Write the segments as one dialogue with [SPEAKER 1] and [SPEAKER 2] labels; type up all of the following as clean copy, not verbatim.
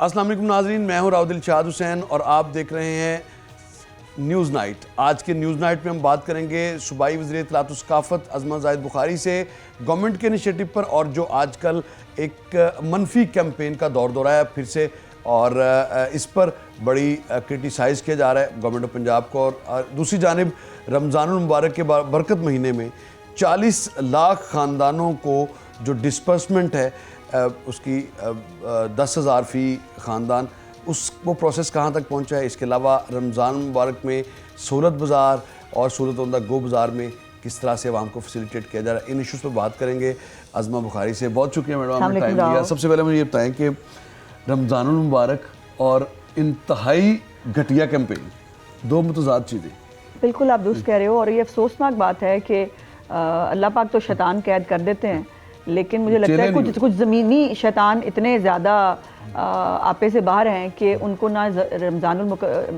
[SPEAKER 1] अस्सलाम वालेकुम नाज़रीन, मैं हूं राव दिलशाद हुसैन और आप देख रहे हैं न्यूज़ नाइट। आज के न्यूज़ नाइट में हम बात करेंगे सूबाई वज़ीर इत्तलात व सकाफ़त अज़मा ज़ाहिद बुखारी से गवर्नमेंट के इनिशिएटिव पर, और जो आजकल एक मनफी कैंपेन का दौर दौरा है फिर से, और इस पर बड़ी क्रिटिसाइज़ किया जा रहा है गवर्नमेंट ऑफ पंजाब को। और दूसरी जानिब रमज़ानुल मुबारक के बरकत महीने में 40 लाख ख़ानदानों को जो डिस्पर्समेंट है उसकी 10,000 फ़ी ख़ानदान, वो प्रोसेस कहाँ तक पहुँचा है। इसके अलावा रमज़ान मुबारक में सूरत बाज़ार और सूरत उमदा गो बाज़ार में किस तरह से आवाम को फैसिलिटेट किया जा रहा है, इन इशूज़ पर बात करेंगे अज़मा बुखारी से। बहुत शुक्रिया मैडम, आपने टाइम दिया। सबसे पहले मुझे ये बताएं कि रमज़ानुल मुबारक और इंतहाई घटिया कैंपेन, दो मुतज़ाद चीज़ें।
[SPEAKER 2] बिल्कुल आप दुरुस्त कह रहे हो, और ये अफसोसनाक बात है कि अल्लाह पाक तो शैतान कैद कर देते हैं, लेकिन मुझे लगता है कुछ ज़मीनी शैतान इतने ज़्यादा आपे से बाहर हैं कि उनको ना रमज़ानुल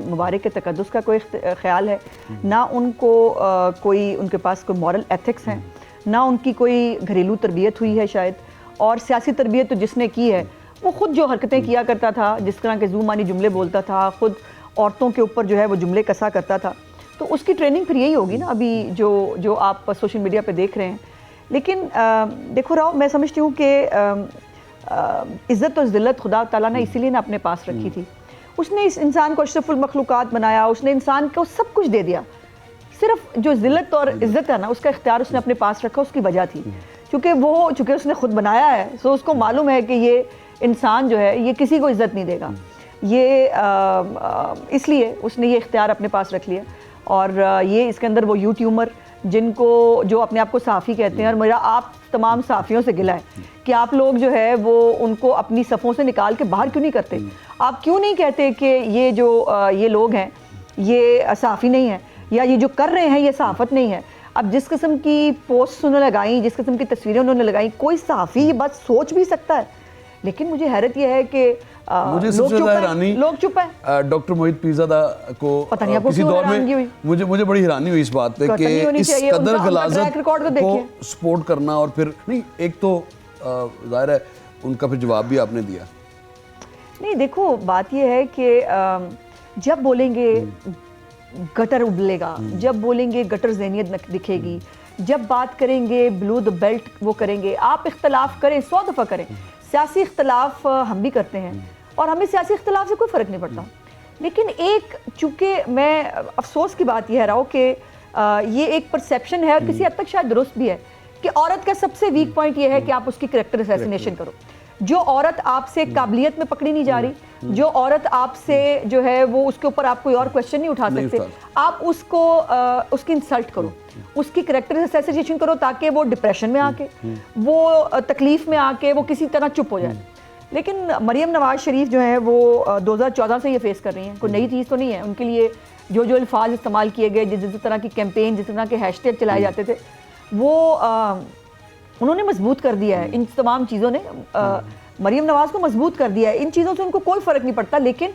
[SPEAKER 2] मुबारक के तकद्दुस का कोई ख्याल है, ना उनको कोई उनके पास कोई मॉरल एथिक्स हैं, ना उनकी कोई घरेलू तरबियत हुई है शायद। और सियासी तरबियत तो जिसने की है वो ख़ुद जो हरकतें किया करता था, जिस तरह के ज़ूमानी जुमले बोलता था, ख़ुद औरतों के ऊपर जो है वो जुमले कसा करता था, तो उसकी ट्रेनिंग फिर यही होगी ना अभी जो आप सोशल मीडिया पे देख रहे हैं। लेकिन देखो राव, मैं समझती हूँ कि इज़्ज़त और ज़िल्लत खुदा ताला ने इसीलिए ना अपने पास रखी थी। उसने इस इंसान को अशरफुल मखलूक़ात बनाया, उसने इंसान को सब कुछ दे दिया, सिर्फ जो ज़िल्लत और इज़्ज़त है ना उसका इख्तियार उसने अपने पास रखा, उसकी वजह थी चूँकि उसने खुद बनाया है, सो उसको मालूम है कि ये इंसान जो है ये किसी को इज़्ज़त नहीं देगा, ये इसलिए उसने ये इख्तियार अपने पास रख लिया। और ये इसके अंदर वो यूट्यूबर जिनको जो अपने आप को सहाफ़ी कहते हैं, और मेरा आप तमाम सहाफ़ियों से गिला है कि आप लोग जो है वो उनको अपनी सफ़ों से निकाल के बाहर क्यों नहीं करते। आप क्यों नहीं कहते कि ये लोग हैं ये सहाफ़ी नहीं है, या ये जो कर रहे हैं ये सहाफ़त नहीं है। अब जिस किस्म की पोस्ट उन्होंने लगाई, जिस किस्म की तस्वीरें उन्होंने लगाई, कोई सहाफ़ी ये बात सोच भी सकता है। लेकिन मुझे हैरत यह है कि
[SPEAKER 1] मुझे सबसे ज़्यादा हैरानी
[SPEAKER 2] लोग चुप हैं।
[SPEAKER 1] डॉक्टर मोहित पीरज़ादा को किसी दौर में मुझे बड़ी हैरानी हुई इस बात पे कि इस कदर गलाज़त को सपोर्ट करना, और फिर नहीं, एक तो ज़ाहिर है उनका फिर जवाब भी आपने दिया।
[SPEAKER 2] नहीं देखो, बात यह है कि जब बोलेंगे गटर उबलेगा, जब बोलेंगे गटर ज़हनियत दिखेगी, जब बात करेंगे ब्लू द बेल्ट वो करेंगे। आप इख्तलाफ करें, 100 दफ़ा करें, सियासी इख्तलाफ हम भी करते हैं और हमें सियासी इख्तलाफ से कोई फ़र्क नहीं पड़ता। लेकिन एक चूँकि मैं अफसोस की बात यह है रहा हूँ कि ये एक परसेप्शन है और किसी हद तक शायद दुरुस्त भी है कि औरत का सबसे वीक पॉइंट ये है कि आप उसकी करैक्टर असैसिनेशन करो। जो औरत आपसे काबिलियत में पकड़ी नहीं जा रही, जो औरत आपसे जो है वो उसके ऊपर आप कोई और क्वेश्चन नहीं उठा सकते, आप उसको उसकी इंसल्ट करो, उसकी करैक्टर असैसिनेशन करो, ताकि वो डिप्रेशन में आके, वो तकलीफ में आके वो किसी तरह चुप हो जाए। लेकिन मरियम नवाज शरीफ जो है वो 2014 से ये फेस कर रही हैं, कोई नई चीज़ तो नहीं है उनके लिए। जो अल्फाज इस्तेमाल किए गए, जिस तरह की कैंपेन, जिस तरह के हैशटैग चलाए जाते थे, वो उन्होंने मजबूत कर दिया है। इन तमाम चीज़ों ने मरियम नवाज को मजबूत कर दिया है। इन चीज़ों से उनको कोई फ़र्क नहीं पड़ता। लेकिन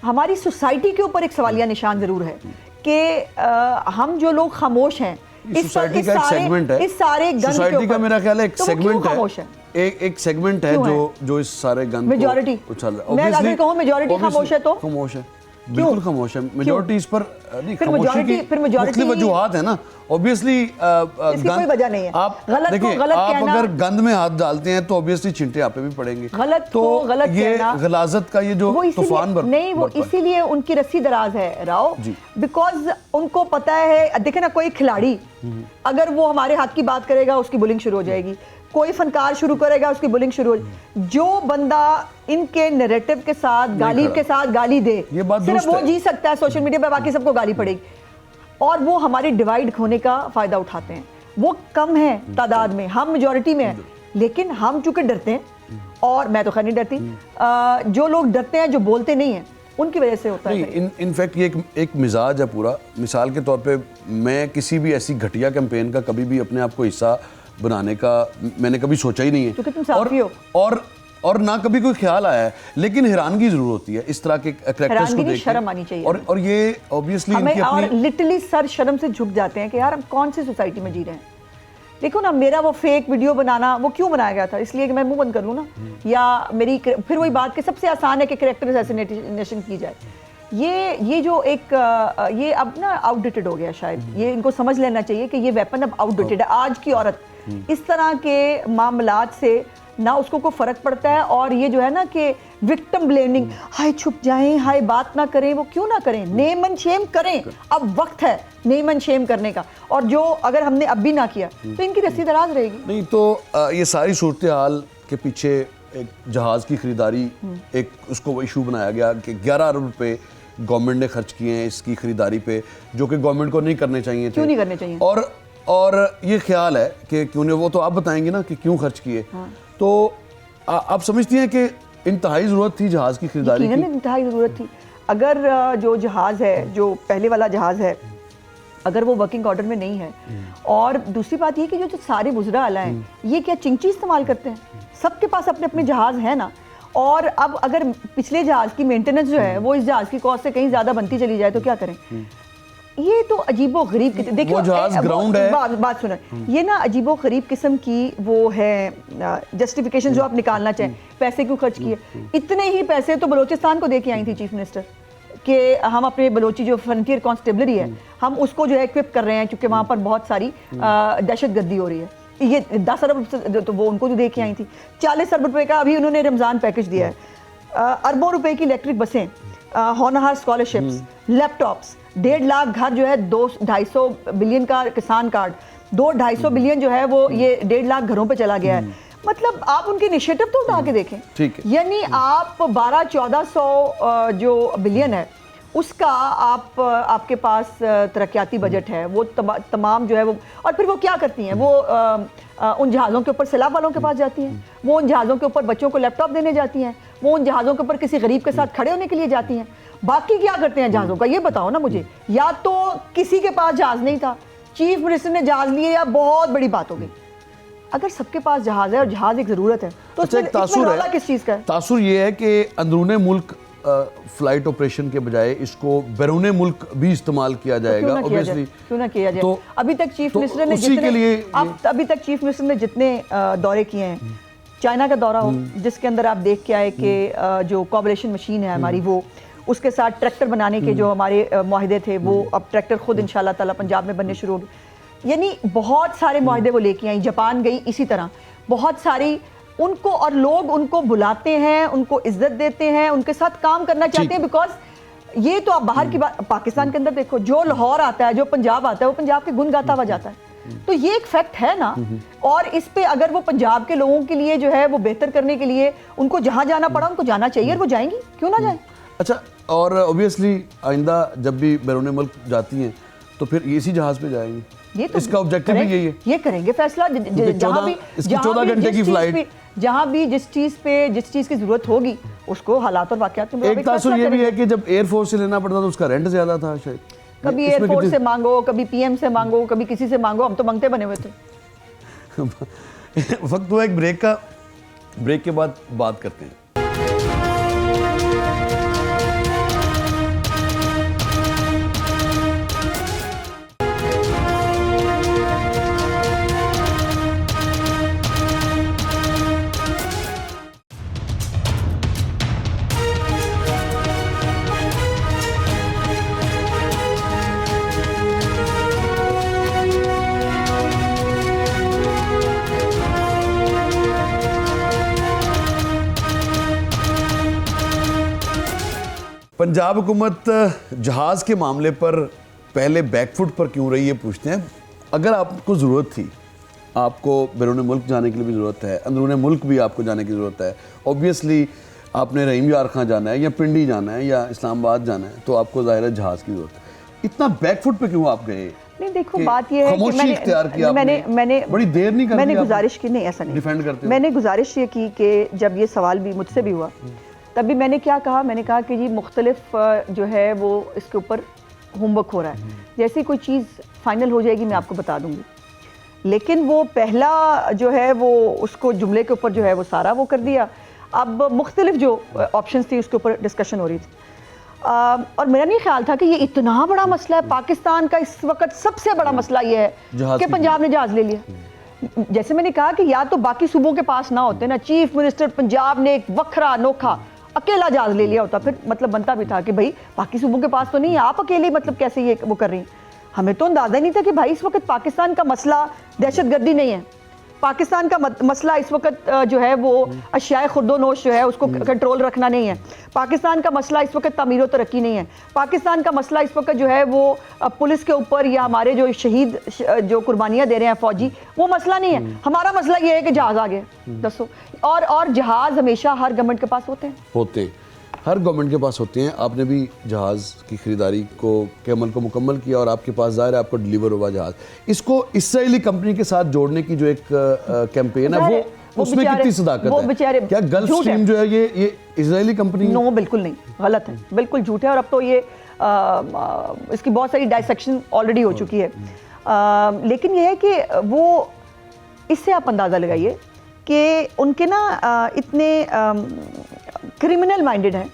[SPEAKER 2] हमारी सोसाइटी के ऊपर एक सवालिया निशान ज़रूर है कि हम जो लोग खामोश हैं,
[SPEAKER 1] इस सारे गंद सोसाइटी का मेरा ख्याल है एक सेगमेंट है, एक सेगमेंट है जो इस सारे गंद
[SPEAKER 2] मेजॉरिटी, मैं अगर कहूँ मेजॉरिटी खामोश है तो
[SPEAKER 1] खामोश है, बिल्कुल खामोश है। मेजॉरिटी इस पर नहीं, खामोशी की वजूहात है ना, ऑब्वियसली
[SPEAKER 2] कोई वजह नहीं है।
[SPEAKER 1] आप देखिए, आप अगर गंद में हाथ डालते हैं तो ऑब्वियसली चिंटे आप पे भी पड़ेंगे।
[SPEAKER 2] गलत
[SPEAKER 1] तो
[SPEAKER 2] गलत
[SPEAKER 1] ये गलाजत का ये जो तूफान
[SPEAKER 2] नहीं, वो इसीलिए उनकी रस्सी दराज है राव, बिकॉज उनको पता है। देखे ना, कोई खिलाड़ी अगर वो हमारे हाथ की बात करेगा उसकी बुलिंग शुरू हो जाएगी, कोई फनकार शुरू करेगा उसकी बुलिंग शुरू हो। जो बंदा इनके नैरेटिव के साथ गाली दे, सिर्फ वो जी सकता है सोशल मीडिया पे, बाकी सबको गाली पड़ेगी। और वो हमारी डिवाइड होने का फायदा उठाते हैं। वो कम है तादाद में, हम मेजॉरिटी में हैं, लेकिन हम चूंकि डरते हैं, और मैं तो खैर नहीं डरती, जो लोग डरते हैं, जो बोलते नहीं हैं, उनकी वजह से होता है।
[SPEAKER 1] इनफैक्ट ये एक मिजाज है पूरा। मिसाल के तौर पे मैं किसी भी ऐसी घटिया कैंपेन का कभी भी अपने आप को हिस्सा बनाने का मैंने कभी सोचा ही नहीं है,
[SPEAKER 2] क्योंकि तुम साफी हो।
[SPEAKER 1] और ना कभी कोई ख्याल आया है। लेकिन हैरानगी जरूर होती है इस तरह के कैरेक्टर्स को देख,
[SPEAKER 2] शर्म आनी चाहिए।
[SPEAKER 1] और ये ऑब्वियसली
[SPEAKER 2] हमें और लिटरली सर शर्म से झुक जाते हैं कि यार हम कौन सी सोसाइटी में जी रहे हैं। देखो ना, मेरा वो फेक वीडियो बनाना वो क्यों बनाया गया था? इसलिए कि मैं मुंह बंद कर लूँ ना, या मेरी फिर वही बात कि सबसे आसान है कि कैरेक्टर असैसिनेशन की जाए। ये जो एक ये अब ना आउटडेटेड हो गया शायद, ये इनको समझ लेना चाहिए कि ये वेपन अब आउटडेटेड है। आज की औरत इस तरह के मामलात से ना उसको कोई फर्क पड़ता है, और ये जो है ना कि विक्टिम ब्लेमिंग, हाय छुप जाएं, हाय बात ना करें, वो क्यों ना करें, नेम एंड शेम करें। अब वक्त है नेम एंड शेम करने का, और जो अगर हमने अब भी ना किया तो इनकी रस्सी दराज रहेगी।
[SPEAKER 1] नहीं तो ये सारी सूरत हाल के पीछे एक जहाज़ की खरीदारी, एक उसको इशू बनाया गया कि 11 अरब रुपए गवर्नमेंट ने खर्च किए हैं इसकी खरीदारी पे, जो कि गवर्नमेंट को नहीं करने चाहिए थे।
[SPEAKER 2] क्यों नहीं करने चाहिए?
[SPEAKER 1] और ये ख्याल है कि क्यों नहीं, वो तो आप बताएंगे ना कि क्यों खर्च किए।
[SPEAKER 2] हाँ।
[SPEAKER 1] तो आप समझती हैं कि इंतहाई ज़रूरत थी जहाज़ की खरीदारी की?
[SPEAKER 2] इंतहाई ज़रूरत थी। अगर जो जहाज़ है, जो पहले वाला जहाज़ है, अगर वो वर्किंग ऑर्डर में नहीं है, और दूसरी बात ये कि जो सारे बुजरा आला हैं, ये क्या चिंची इस्तेमाल करते हैं? सबके पास अपने अपने जहाज़ हैं ना, और अब अगर पिछले जहाज़ की मेंटेनेंस जो है वो इस जहाज़ की कॉस्ट से कहीं ज़्यादा बनती चली जाए तो क्या करें? ये तो अजीबो गरीब, देखिए
[SPEAKER 1] वो जहाज ग्राउंड है।
[SPEAKER 2] बात सुनो, ये ना अजीबो गरीब किस्म की वो है जस्टिफिकेशन जो आप निकालना चाहें। पैसे क्यों खर्च किए? इतने ही पैसे तो बलोचिस्तान को दे के आई थी चीफ मिनिस्टर, कि हम अपने बलोची जो फ्रंटियर कांस्टेबलरी है, हम उसको जो है इक्विप कर रहे हैं, क्योंकि वहाँ पर बहुत सारी दहशतगर्दी हो रही है। ये 10 अरब तो वो उनको जो दे के आई थी। 40 अरब रुपए का अभी उन्होंने रमज़ान पैकेज दिया है। अरबों रुपए की इलेक्ट्रिक बसें, हॉनहार स्कॉलरशिप्स, लैपटॉप्स, 1.5 लाख घर जो है, 2-250 बिलियन का किसान कार्ड, 2-250 बिलियन जो है वो ये 1.5 लाख घरों पे चला गया है। मतलब आप उनके इनिशिएटिव तो उठा के देखें।
[SPEAKER 1] ठीक है।
[SPEAKER 2] यानी आप 1200-1400 जो बिलियन है उसका आपके पास तरक्याती बजट है, वो तमाम जो है वो, और फिर वो क्या करती हैं, वो उन जहाज़ों के ऊपर सैलाब वालों के पास जाती हैं, वो उन जहाज़ों के ऊपर बच्चों को लैपटॉप देने जाती हैं, वो उन जहाज़ों के ऊपर किसी गरीब के साथ खड़े होने के लिए जाती हैं। बाकी क्या करते हैं जहाज़ों का, ये बताओ ना मुझे। या तो किसी के पास जहाज़ नहीं था, चीफ मिनिस्टर ने जहाज़ लिए, या बहुत बड़ी बात हो गई। अगर सबके पास जहाज़ है और जहाज़ एक ज़रूरत है तो
[SPEAKER 1] अच्छा, एक तासुर है,
[SPEAKER 2] किस चीज़ का है?
[SPEAKER 1] तासुर ये है कि अंदरूने मुल्क फ्लाइट ऑपरेशन के बजाय इसको बैरूने मुल्क भी इस्तेमाल किया जाएगा। ऑब्वियसली
[SPEAKER 2] क्यों ना किया जाए?
[SPEAKER 1] तो
[SPEAKER 2] अभी तक चीफ मिनिस्टर ने
[SPEAKER 1] उसी के लिए
[SPEAKER 2] अभी तक चीफ मिनिस्टर ने जितने दौरे किए हैं, चाइना का दौरा हो जिसके अंदर आप देख के आए कि जो कोऑपरेशन मशीन है हमारी, वो उसके साथ ट्रैक्टर बनाने के जो हमारे मुआहदे थे, वो अब ट्रैक्टर खुद इंशाल्लाह ताला पंजाब में बनने शुरू हो गए। यानी बहुत सारे मुआहदे वो लेके आई। जापान गई इसी तरह, बहुत सारी उनको, और लोग उनको बुलाते हैं, उनको इज्जत देते हैं, उनके साथ काम करना चाहते हैं। बिकॉज ये तो आप बाहर की बात, पाकिस्तान के अंदर देखो, जो लाहौर आता है, जो पंजाब आता है, वो पंजाब के गुण गाता हुआ जाता है। तो ये एक फैक्ट है ना। और इस पे अगर वो पंजाब के लोगों के लिए जो है वो बेहतर करने के लिए उनको जहां जाना पड़ा उनको जाना चाहिए, और वो जाएंगी, क्यों ना जाए।
[SPEAKER 1] अच्छा, और ऑब्वियसली आइंदा जब भी बैरून मुल्क जाती हैं तो फिर इसी जहाज पे जाएंगी।
[SPEAKER 2] ये तो
[SPEAKER 1] इसका ऑब्जेक्टिव भी यही है,
[SPEAKER 2] ये करेंगे फैसला। जहां भी
[SPEAKER 1] 14 घंटे की फ्लाइट,
[SPEAKER 2] जहां भी जिस चीज की जरूरत होगी उसको हालात और वाकयात के मुताबिक
[SPEAKER 1] एक तासुर ये भी है कि जब एयरफोर्स से लेना पड़ता तो उसका रेंट ज्यादा था शायद।
[SPEAKER 2] कभी एयरफोर्स से मांगो, कभी पीएम से मांगो, कभी किसी से मांगो, हम तो मांगते बने हुए थे।
[SPEAKER 1] वक्त हुआ एक ब्रेक का, ब्रेक के बाद बात करते हैं। पंजाब हुकूमत जहाज़ के मामले पर पहले बैकफुट पर क्यों रही है पूछते हैं। अगर आपको ज़रूरत थी, आपको बैरून मुल्क जाने के लिए भी ज़रूरत है, अंदरून मुल्क भी आपको जाने की ज़रूरत है, ऑब्वियसली आपने रहीम यार खां जाना है या पिंडी जाना है या इस्लामाबाद जाना है, तो आपको ज़ाहिर है जहाज़ की ज़रूरत है। इतना बैकफुट पे क्यों आप गए?
[SPEAKER 2] नहीं देखो, बात ये है कि मैंने
[SPEAKER 1] बड़ी देर नहीं करती,
[SPEAKER 2] मैंने गुजारिश की, नहीं ऐसा नहीं
[SPEAKER 1] डिफेंड करते,
[SPEAKER 2] मैंने गुजारिश ये की कि जब ये सवाल भी मुझसे भी हुआ तब भी मैंने क्या कहा, मैंने कहा कि जी मुख्तलिफ जो है वो इसके ऊपर होमवर्क हो रहा है, जैसे कोई चीज़ फाइनल हो जाएगी मैं आपको बता दूंगी। लेकिन वो पहला जो है वो उसको जुमले के ऊपर जो है वो सारा वो कर दिया। अब मुख्तलिफ जो ऑप्शंस थी उसके ऊपर डिस्कशन हो रही थी, और मेरा नहीं ख्याल था कि ये इतना बड़ा मसला है। पाकिस्तान का इस वक्त सबसे बड़ा मसला ये है कि पंजाब ने जहाज़ ले लिया। जैसे मैंने कहा कि या तो बाकी सूबों के पास ना होते ना, चीफ मिनिस्टर पंजाब ने एक वखरा अनोखा अकेला जहाज ले लिया होता, फिर मतलब बनता भी था कि भाई बाकी सूबों के पास तो नहीं है, आप अकेले मतलब कैसे ये वो कर रही हैं। हमें तो अंदाजा नहीं था कि भाई इस वक्त पाकिस्तान का मसला दहशतगर्दी नहीं है, पाकिस्तान का मसला इस वक्त जो है वो अशियाए खुर्दोनोश जो है उसको कंट्रोल रखना नहीं है, पाकिस्तान का मसला इस वक्त तामीर तरक्की नहीं है, पाकिस्तान का मसला इस वक्त जो है वो पुलिस के ऊपर या हमारे जो शहीद जो कुर्बानियाँ दे रहे हैं फौजी, वो मसला नहीं है। हमारा मसला ये है कि जहाज़ आ गया दसो, और जहाज़ हमेशा हर गवर्नमेंट के पास होते हैं
[SPEAKER 1] हर गवर्नमेंट के पास होते हैं। आपने भी जहाज़ की खरीदारी के अमल को मुकम्मल किया और आपके पास ज़ाहिर है आपको डिलीवर हुआ जहाज़। इसको इसराइली कंपनी के साथ जोड़ने की जो एक कैंपेन है वो उसमें कितनी सदाकत
[SPEAKER 2] वो
[SPEAKER 1] है?
[SPEAKER 2] बेचारे
[SPEAKER 1] क्या गल्फ स्ट्रीम जो है ये इसराइली कंपनी?
[SPEAKER 2] नो, बिल्कुल नहीं, गलत है, बिल्कुल झूठ है। और अब तो ये इसकी बहुत सारी डायसेक्शन ऑलरेडी हो चुकी है। लेकिन ये है कि वो इससे आप अंदाज़ा लगाइए कि उनके ना इतने क्रिमिनल माइंडेड हैं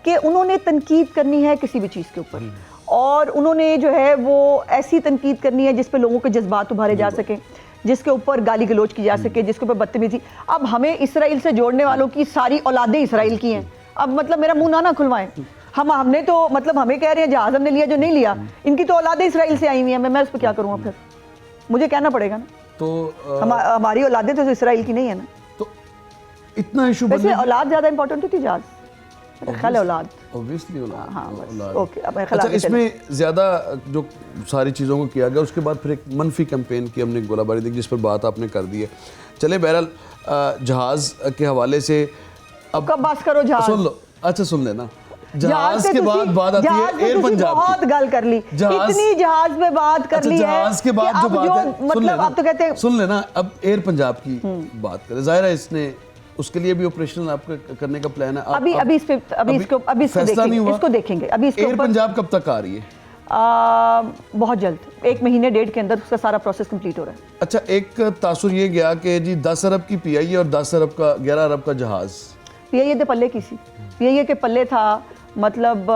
[SPEAKER 2] कि उन्होंने तनकीद करनी है किसी भी चीज़ के ऊपर, और उन्होंने जो है वो ऐसी तनकीद करनी है जिस पे लोगों के जज्बात उभारे जा सकें, जिसके ऊपर गाली गलोच की जा सके, जिसके ऊपर बदतमीजी। अब हमें इसराइल से जोड़ने वालों की सारी औलादें इसराइल की हैं। अब मतलब मेरा मुंह ना खुलवाएं, हमने तो मतलब हमें कह रहे हैं जहाज़ हमने लिया जो नहीं लिया, इनकी तो औलादें इसराइल से आई हुई हैं। मैं उस पर क्या करूँगा? फिर मुझे कहना पड़ेगा ना, तो हमारी औलादें तो इसराइल की नहीं है ना।
[SPEAKER 1] तो इतना इशू
[SPEAKER 2] वैसे औलाद ज़्यादा इंपॉर्टेंट होती जहाज़, मेरा ख्याल है औलाद,
[SPEAKER 1] ऑब्वियसली औलाद।
[SPEAKER 2] हाँ
[SPEAKER 1] औलाद।
[SPEAKER 2] ओके।
[SPEAKER 1] अच्छा, इसमें ज़्यादा जो सारी चीज़ों को किया गया, उसके बाद फिर एक मनफी कैंपेन की हमने गोलाबारी देखी जिस पर बात आपने कर दी है। चले बहरहाल जहाज़ के हवाले से अब
[SPEAKER 2] कब बात करो जहाज़,
[SPEAKER 1] सुन लो। अच्छा सुन लेना, जहाज के बाद बात आती है एयर पंजाब
[SPEAKER 2] बहुत
[SPEAKER 1] की।
[SPEAKER 2] गल कर ली, इतनी जहाज पे बात कर ली है।
[SPEAKER 1] जहाज के बाद जो बात है,
[SPEAKER 2] मतलब आप तो कहते हैं,
[SPEAKER 1] सुन लेना, अब एयर पंजाब की बात करें। जाहिर है इसने उसके लिए भी ऑपरेशन आपका करने का प्लान है।
[SPEAKER 2] अभी इसको देखेंगे। अभी इसके
[SPEAKER 1] एयर पंजाब कब तक आ रही है?
[SPEAKER 2] बहुत जल्द, 1 महीने 1.5 के अंदर उसका सारा प्रोसेस कंप्लीट हो रहा है।
[SPEAKER 1] अच्छा, एक तासुर ये गया कि जी 10 अरब की पीआईए और 11 अरब का जहाज।
[SPEAKER 2] पीआईए के पल्ले की सी, पीआईए के पल्ले था, मतलब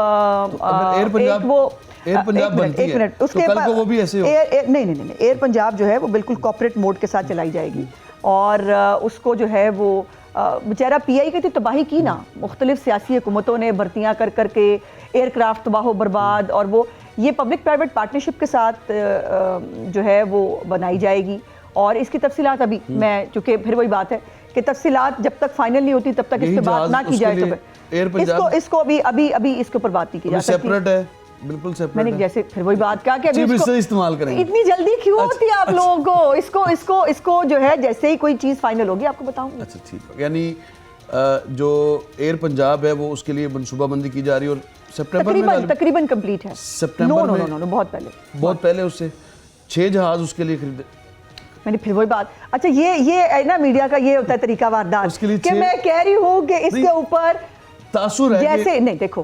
[SPEAKER 1] एयर पंजाब बनती है, उसके कल को वो भी ऐसे हो?
[SPEAKER 2] नहीं, एयर पंजाब जो है वो बिल्कुल कॉर्पोरेट मोड के साथ चलाई जाएगी, और उसको जो है वो बेचारा पीआई की तो तबाही की ना, मुख्तलिफ सियासी हुकूमतों ने भर्तियाँ कर करके एयरक्राफ्ट तबाह बर्बाद, और वो ये पब्लिक प्राइवेट पार्टनरशिप के साथ जो है वो बनाई जाएगी। और इसकी तफसीलात अभी मैं, चूँकि फिर वही बात है कि तफसीलात जब तक फाइनल नहीं होती तब तक इस पर बात ना की जाए, तो इसको अभी इसके ऊपर बात नहीं की जा सकती।
[SPEAKER 1] सेपरेट है, बिल्कुल सेपरेट।
[SPEAKER 2] मैंने जैसे फिर वही बात कहा कि अभी इसको
[SPEAKER 1] इस्तेमाल करेंगे।
[SPEAKER 2] इतनी जल्दी क्यों होती है आप लोगों को? इसको जो है जैसे ही कोई चीज़ फाइनल होगी आपको बताऊंगी।
[SPEAKER 1] अच्छा ठीक है, यानी जो एयर पंजाब है वो उसके लिए मनसूबाबंदी की जा रही है और सितंबर में
[SPEAKER 2] तकरीबन कंप्लीट है।
[SPEAKER 1] सितंबर में
[SPEAKER 2] नो, बहुत पहले
[SPEAKER 1] उससे 6 जहाज उसके लिए खरीदे।
[SPEAKER 2] मैंने फिर वही बात, अच्छा ये ना मीडिया का ये होता है तरीका वारदात कि मैं कह रही हूँ कि इसके ऊपर
[SPEAKER 1] तासुर है
[SPEAKER 2] जैसे नहीं देखो,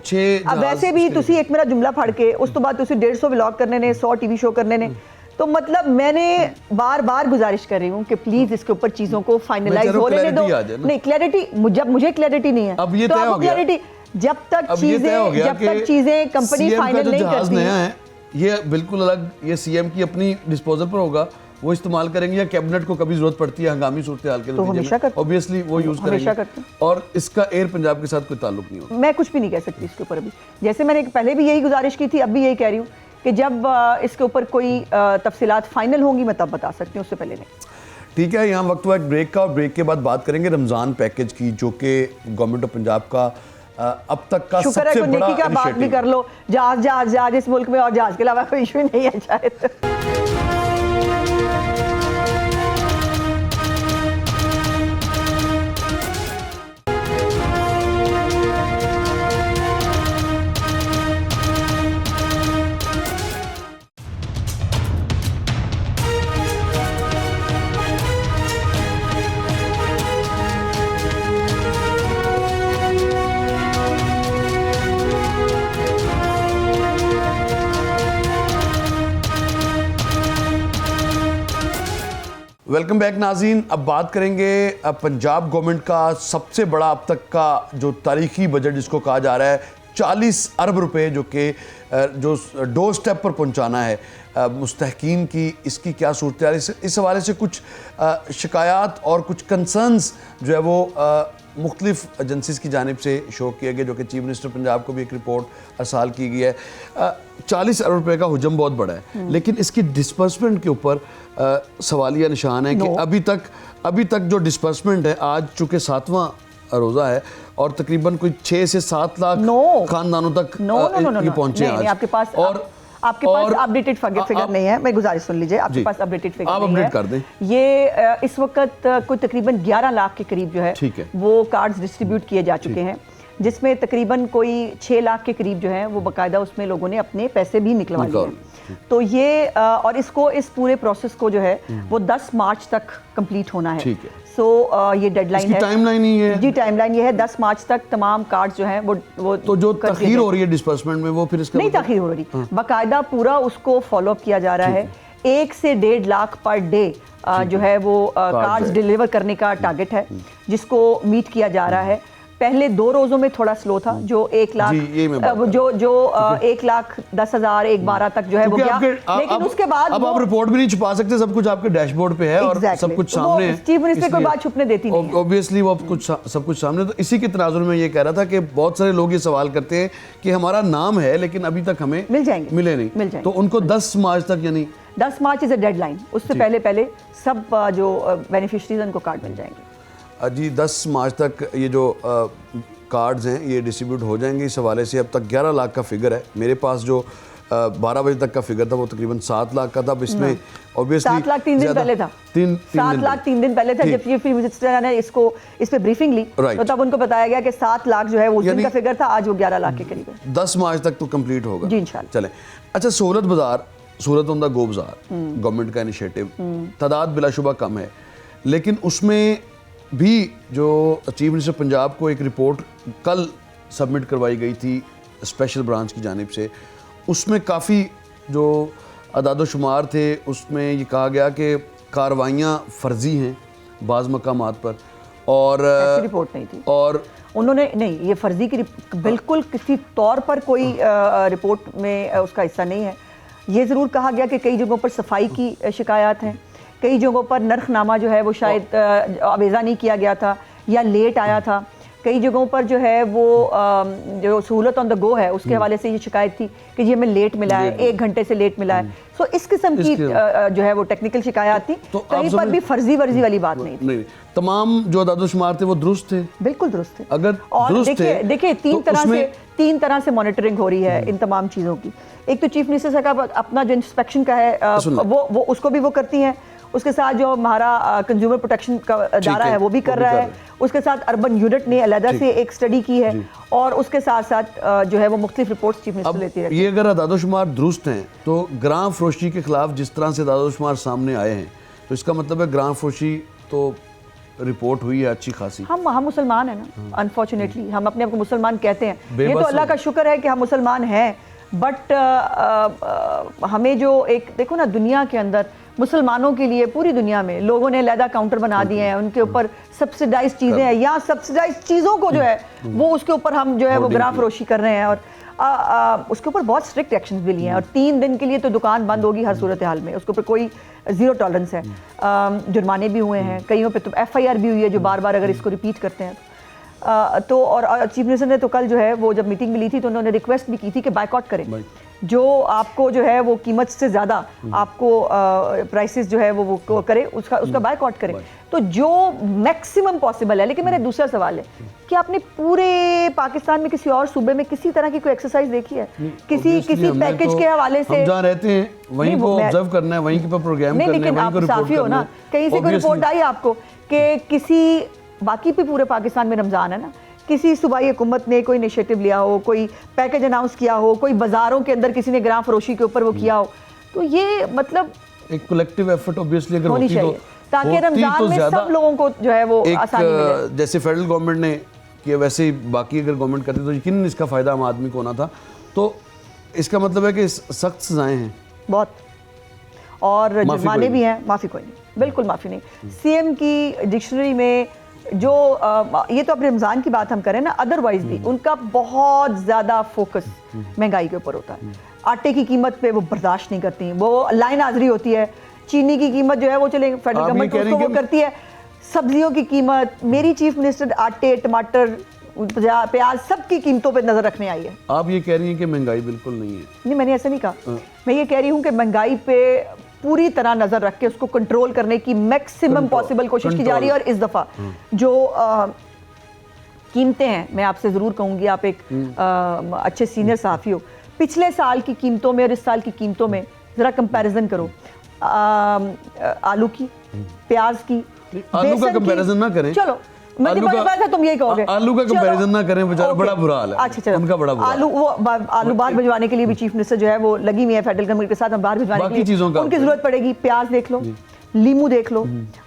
[SPEAKER 2] अब वैसे भी तुसी एक मेरा जुमला फड़ के उस तो बाद तुसी 150 व्लॉग करने ने, 100 टीवी शो करने ने, तो मतलब मैंने बार गुजारिश कर रही हूँ कि प्लीज इसके ऊपर चीजों को फाइनलाइज हो लेने दो। नहीं, क्लैरिटी, जब मुझे क्लैरिटी नहीं है
[SPEAKER 1] अब ये
[SPEAKER 2] तो
[SPEAKER 1] तय हो गया,
[SPEAKER 2] क्लैरिटी जब तक चीजें कंपनी फाइनल नहीं करती
[SPEAKER 1] है, ये बिल्कुल अलग, ये सीएम की अपनी डिस्पोजल पर होगा, वो इस्तेमाल करेंगे, या कैबिनेट को कभी जरूरत पड़ती है हंगामी सूरत हाल के नतीजे में, ऑब्वियसली वो यूज करेंगे, और इसका एयर पंजाब के साथ कोई ताल्लुक नहीं होगा।
[SPEAKER 2] मैं कुछ भी नहीं कह सकती इसके ऊपर अभी, जैसे मैंने पहले भी यही गुजारिश की थी, अब भी यही कह रही हूँ कि जब इसके ऊपर कोई तफसीलात फाइनल होंगी मैं तब बता सकती हूँ, उससे पहले नहीं।
[SPEAKER 1] ठीक है, यहाँ वक्त हुआ एक ब्रेक का, और ब्रेक के बाद बात करेंगे रमज़ान पैकेज की, जो कि गवर्नमेंट ऑफ पंजाब का अब तक का सबसे बड़ा
[SPEAKER 2] का बात भी कर लो, जहाज इस मुल्क में, और जहाज के अलावा कोई इशू नहीं है शायद।
[SPEAKER 1] वेलकम बैक नाज़रीन। अब बात करेंगे पंजाब गवर्नमेंट का सबसे बड़ा अब तक का जो तारीखी बजट जिसको कहा जा रहा है 40 अरब रुपए जो कि जो डोर स्टेप पर पहुंचाना है मुस्तहकीन की, इसकी क्या सूरत है? इस हवाले से कुछ शिकायत और कुछ कंसर्न्स जो है वो मुख्तलिफ एजेंसीज़ की जानिब से शो किए गए, जो कि चीफ मिनिस्टर पंजाब को भी एक रिपोर्ट अरसाल की गई है। 40 अरब रुपए का हुजम बहुत बड़ा है, लेकिन इसकी डिस्पर्समेंट के ऊपर सवालिया निशान है कि अभी तक जो डिस्पर्समेंट है, आज चूँकि 7वां रोज़ा है और तकरीबन कोई 6 से 7 लाख खानदानों तक ये पहुँचे आज।
[SPEAKER 2] आपके पास अपडेटेड फिगर नहीं है, मैं गुजारिश सुन लीजिए, आपके पास अपडेटेड फिगर
[SPEAKER 1] आप
[SPEAKER 2] नहीं
[SPEAKER 1] अपडेट
[SPEAKER 2] है।
[SPEAKER 1] कर दें।
[SPEAKER 2] ये इस वक्त कोई तकरीबन 11 लाख के करीब जो है वो कार्ड्स डिस्ट्रीब्यूट किए जा चुके हैं, जिसमें तकरीबन कोई 6 लाख के करीब जो है वो बाकायदा उसमें लोगों ने अपने पैसे भी निकलवा लिए। तो ये और इसको इस पूरे प्रोसेस को जो है वो 10 मार्च तक कंप्लीट होना है। सो ये डेडलाइन है,
[SPEAKER 1] टाइमलाइन ही है जी,
[SPEAKER 2] टाइमलाइन ये है 10 मार्च तक तमाम कार्ड्स जो हैं वो
[SPEAKER 1] तो जो तखीर हो रही है डिस्पर्समेंट में वो फिर इसका
[SPEAKER 2] नहीं तखीर हो रही, बाकायदा पूरा उसको फॉलो अप किया जा रहा है। 1 से 1.5 लाख पर डे जो है वो कार्ड्स डिलीवर करने का टारगेट है, जिसको मीट किया जा रहा है। पहले 2 रोजों में थोड़ा स्लो था, जो 1 लाख जो 1,10,000 1,12 तक जो है वो गया, लेकिन उसके बाद
[SPEAKER 1] अब आप रिपोर्ट भी नहीं छुपा सकते, सब कुछ आपके डैशबोर्ड पे है और सब कुछ सामने है।
[SPEAKER 2] चीफ मिनिस्टर कोई बात छुपने देती नहीं है,
[SPEAKER 1] ऑब्वियसली वो सब कुछ सामने। तो इसी के तनाजुर में ये कह रहा था कि बहुत सारे लोग ये सवाल करते हैं कि हमारा नाम है लेकिन अभी तक हमें मिले नहीं, तो उनको 10 मार्च तक, यानी
[SPEAKER 2] 10 मार्च इज अ डेडलाइन, उससे पहले सब जो बेनिफिशरीज उनको कार्ड मिल जाएंगे
[SPEAKER 1] जी। 10 मार्च तक ये जो कार्ड्स हैं ये डिस्ट्रीब्यूट हो जाएंगे। इस हवाले से अब तक 11 लाख का फिगर है मेरे पास, जो 12 बजे तक का फिगर था वो तकरीबन 7 लाख का था। अब इसमें ऑब्वियसली
[SPEAKER 2] 7 लाख 3 दिन पहले था, 7 लाख 3 दिन पहले था जब चीफ मिनिस्टर ने इस पे ब्रीफिंग ली, तो तब उनको बताया गया कि 7 लाख जो है वो उस दिन का फिगर था, आज वो 11 लाख के करीब है।
[SPEAKER 1] 10 मार्च तक तो कंप्लीट होगा
[SPEAKER 2] जी इंशाल्लाह।
[SPEAKER 1] चलें, अच्छा, सूरत बाजार, सूरत ऑन द गो बाजार गवर्नमेंट का इनिशिएटिव, तादाद बिलाशुबा कम है, लेकिन उसमें भी जो चीफ मिनिस्टर पंजाब को एक रिपोर्ट कल सबमिट करवाई गई थी स्पेशल ब्रांच की जानिब से, उसमें काफ़ी जो अदाद शुमार थे उसमें ये कहा गया कि कार्रवाइयाँ फ़र्जी हैं बाज़ मकामात पर, और
[SPEAKER 2] ऐसी रिपोर्ट नहीं थी, और उन्होंने नहीं, ये फ़र्जी की बिल्कुल किसी तौर पर कोई रिपोर्ट में उसका हिस्सा नहीं है। ये ज़रूर कहा गया कि कई जगहों पर सफाई की शिकायत हैं, कई जगहों पर नरखनामा जो है वो शायद आवेज़ा नहीं किया गया था या लेट आया था, कई जगहों पर जो है वो जो सहूलत ऑन द गो है उसके हवाले से ये शिकायत थी कि ये हमें लेट मिला है, 1 घंटे से लेट मिला है। सो इस किस्म की जो है वो टेक्निकल शिकायत थी, तो कहीं पर भी फर्जी वर्जी वाली बात नहीं थी।
[SPEAKER 1] तमाम जो अदाद-ओ-शुमार थे वो दुरुस्त थे,
[SPEAKER 2] बिल्कुल दुरुस्त थे।
[SPEAKER 1] अगर
[SPEAKER 2] और देखिए 3 तरह से मॉनिटरिंग हो रही है इन तमाम चीज़ों की। एक तो चीफ मिनिस्टर साहब अपना जो इंस्पेक्शन का है वो उसको भी वो करती हैं, उसके साथ जो हमारा कंज्यूमर प्रोटेक्शन का अदारा है वो भी कर रहा है, उसके साथ अर्बन यूनिट ने अलहदा से एक स्टडी की है, और उसके साथ साथ जो है वो मुख्तलिफ रिपोर्ट्स चीफ मिनिस्टर लेती रहती है।
[SPEAKER 1] ये अगर अदाद-ओ-शुमार दुरुस्त हैं तो ग्राम फरोशी के खिलाफ जिस तरह से अदाद-ओ-शुमार सामने आए हैं, तो इसका मतलब है ग्राम फरोशी तो रिपोर्ट हुई है अच्छी खासी।
[SPEAKER 2] हम मुसलमान हैं ना, अनफॉर्चुनेटली हम अपने आप को मुसलमान कहते हैं, ये तो अल्लाह का शुक्र है कि हम मुसलमान हैं, बट हमें जो एक देखो ना, दुनिया के अंदर मुसलमानों के लिए पूरी दुनिया में लोगों ने अलहदा काउंटर बना दिए हैं, उनके ऊपर सब्सिडाइज चीज़ें हैं, या सब्सिडाइज चीज़ों को जो है वो उसके ऊपर हम जो है वो ग्राम फरोशी कर रहे हैं, और उसके ऊपर बहुत स्ट्रिक्ट एक्शंस भी लिए हैं, और 3 दिन के लिए तो दुकान बंद होगी हर सूरत हाल में, उसके ऊपर कोई 0 टॉलरेंस है। जुर्माने भी हुए हैं, कईयों पे तो FIR भी हुई है जो बार बार अगर इसको रिपीट करते हैं तो। और चीफ मिनिस्टर ने तो कल जो है वो जब मीटिंग मिली थी तो उन्होंने रिक्वेस्ट भी की थी कि बायकॉट करें, जो आपको जो है वो कीमत से ज़्यादा आपको प्राइसेस जो है वो करे, उसका बायकॉट करें, तो जो मैक्सिमम पॉसिबल है। लेकिन मेरा दूसरा सवाल है कि आपने पूरे पाकिस्तान में किसी और सूबे में किसी तरह की कोई एक्सरसाइज देखी है, किसी पैकेज के हवाले से?
[SPEAKER 1] हम जहाँ रहते हैं वहीं को ऑब्जर्व करना है, वहीं के प्रोग्राम करना है,
[SPEAKER 2] लेकिन आप साफी हो ना, कहीं से कोई रिपोर्ट आई आपको कि किसी, बाकी भी पूरे पाकिस्तान में रमज़ान है ना, किसी सूबाई हुकूमत ने कोई इनिशिएटिव लिया हो, कोई पैकेज अनाउंस किया हो, कोई बाज़ारों के अंदर किसी ने ग्राम फरोशी के ऊपर वो किया हो, तो ये मतलब
[SPEAKER 1] एक कलेक्टिव एफर्ट ऑब्वियसली अगर
[SPEAKER 2] होनी चाहिए ताकि रमज़ान में सब लोगों को जो है वो आसानी मिले।
[SPEAKER 1] जैसे फेडरल गवर्नमेंट ने किया वैसे ही बाकी अगर गवर्नमेंट करती तो यकीनन इसका फ़ायदा आम आदमी को होना था। तो इसका मतलब है कि सख्त सजाएं हैं
[SPEAKER 2] बहुत, और जुर्माने भी हैं, माफ़ी कोई नहीं, बिल्कुल माफ़ी नहीं। CM की डिक्शनरी में जो ये तो अब रमज़ान की बात हम करें ना, अदरवाइज भी उनका बहुत ज़्यादा फोकस महंगाई के ऊपर होता है। आटे की कीमत पे वो बर्दाश्त नहीं करती, वो लाइन हाजिरी होती है। चीनी की कीमत जो है वो चले फेडरल
[SPEAKER 1] आप ये
[SPEAKER 2] गवर्नमेंट
[SPEAKER 1] कह रही
[SPEAKER 2] उसको वो
[SPEAKER 1] कि-
[SPEAKER 2] करती है। सब्जियों की कीमत, मेरी चीफ मिनिस्टर आटे, टमाटर, प्याज सबकी कीमतों पे नजर रखने आई है।
[SPEAKER 1] आप ये कह रही हैं कि महंगाई बिल्कुल नहीं है?
[SPEAKER 2] नहीं, मैंने ऐसा नहीं कहा। मैं ये कह रही हूँ कि महंगाई पे पूरी तरह नजर रख के उसको कंट्रोल करने की मैक्सिमम
[SPEAKER 1] कंट्रोल,
[SPEAKER 2] पॉसिबल कोशिश की जा रही है। और इस दफा जो कीमतें हैं, मैं आपसे जरूर कहूंगी, आप एक अच्छे सीनियर सहाफी हो, पिछले साल की कीमतों में और इस साल की कीमतों में जरा कंपैरिजन करो। आलू की, प्याज की,
[SPEAKER 1] आलू का
[SPEAKER 2] बेसन की।
[SPEAKER 1] कंपैरिजन ना करें।
[SPEAKER 2] चलो
[SPEAKER 1] आलू का-
[SPEAKER 2] तुम यही कहोगे
[SPEAKER 1] आलू का
[SPEAKER 2] चलो,
[SPEAKER 1] कंपैरिजन ना करें, बेचारा
[SPEAKER 2] ओके।
[SPEAKER 1] बड़ा बुरा हाल है।
[SPEAKER 2] अच्छा चलो,
[SPEAKER 1] उनका बड़ा बुरा
[SPEAKER 2] आलू वो आलू बाहर भिजवाने के लिए भी चीफ मिनिस्टर जो है वो लगी हुई है फेडरल गवर्नमेंट के साथ, हम बाहर भिजवाने
[SPEAKER 1] बाकी
[SPEAKER 2] के लिए
[SPEAKER 1] चीज़ों का
[SPEAKER 2] उनकी जरूरत पड़ेगी। प्याज देख लो, लीमू देख लो,